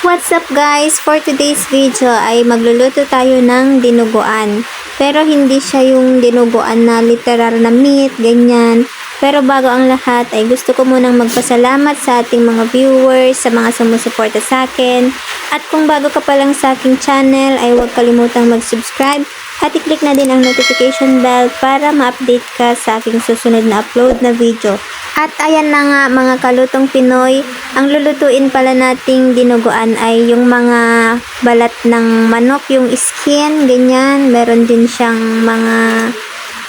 What's up guys? For today's video ay magluluto tayo ng dinuguan. Pero hindi siya yung dinuguan na literal na meat, ganyan. Pero bago ang lahat ay gusto ko munang magpasalamat sa ating mga viewers, sa mga sumusuporta sa akin. At kung bago ka pa lang sa aking channel ay huwag kalimutang mag-subscribe at i-click na din ang notification bell para ma-update ka sa aking susunod na upload na video. At ayan na nga mga kalutong Pinoy, ang lulutuin pala nating dinuguan ay yung mga balat ng manok, yung skin, ganyan. Meron din siyang mga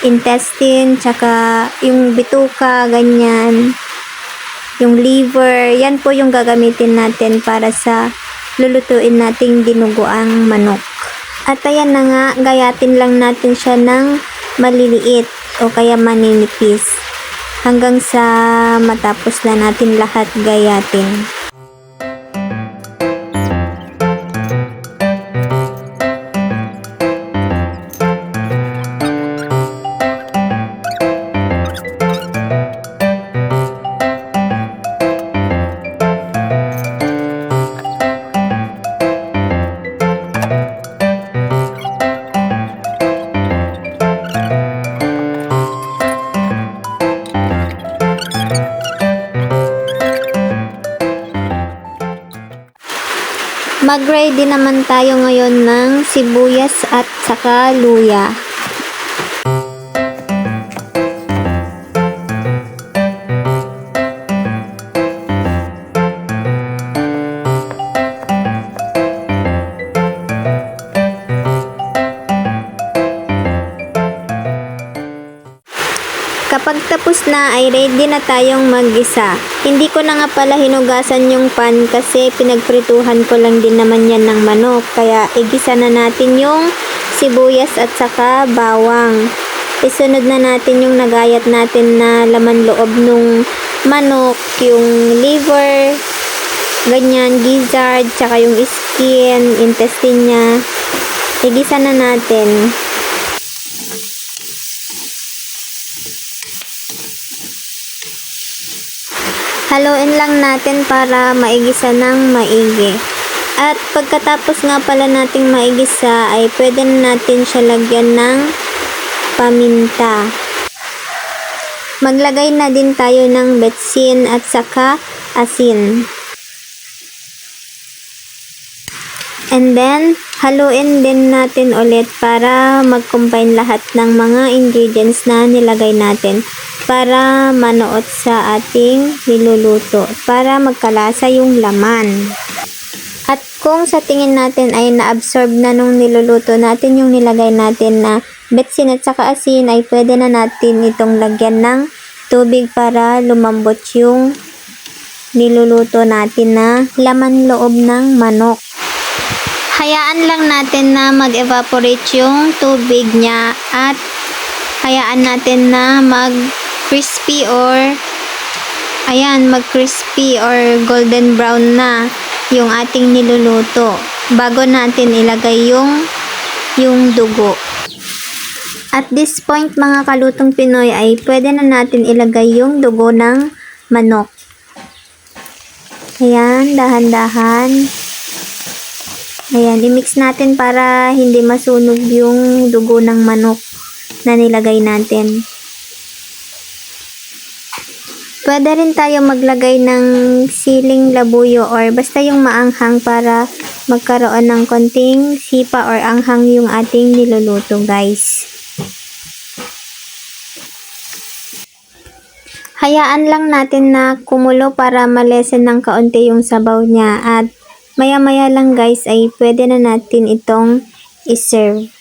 intestine, tsaka yung bituka, ganyan. Yung liver, yan po yung gagamitin natin para sa lulutuin nating dinuguang manok. At ayan na nga, gayatin lang natin siya ng maliliit o kaya maninipis. Hanggang sa matapos na natin lahat gayatin. Mag-ready naman tayo ngayon ng sibuyas at saka luya. Kapag tapos na ay ready na tayong mag-isa. Hindi ko na nga pala hinugasan yung pan kasi pinagprituhan ko lang din naman yan ng manok. Kaya igisa na natin yung sibuyas at saka bawang. Isunod na natin yung nagayat natin na laman loob nung manok, yung liver, ganyan, gizzard, tsaka yung skin, intestine niya. Igisa na natin. Haluin lang natin para maigisa ng maigi. At pagkatapos nga pala nating maigisa ay pwede na natin siya lagyan ng paminta. Maglagay na din tayo ng betsin at saka asin. And then, haluin din natin ulit para mag-combine lahat ng mga ingredients na nilagay natin para manuot sa ating niluluto, para magkalasa yung laman. At kung sa tingin natin ay na-absorb na nung niluluto natin yung nilagay natin na betsin at saka asin, ay pwede na natin itong lagyan ng tubig para lumambot yung niluluto natin na laman loob ng manok. Hayaan lang natin na mag-evaporate yung tubig niya at hayaan natin na mag-crispy or mag-crispy or golden brown na yung ating niluluto bago natin ilagay yung dugo. At this point mga kalutong Pinoy ay pwede na natin ilagay yung dugo ng manok. Ayan, dahan-dahan. Ayan, i-mix natin para hindi masunog yung dugo ng manok na nilagay natin. Pwede rin tayo maglagay ng siling labuyo or basta yung maanghang para magkaroon ng konting sipa or anghang yung ating niluluto, guys. Hayaan lang natin na kumulo para malesen ng kaunti yung sabaw niya at maya-maya lang guys ay pwede na natin itong i-serve.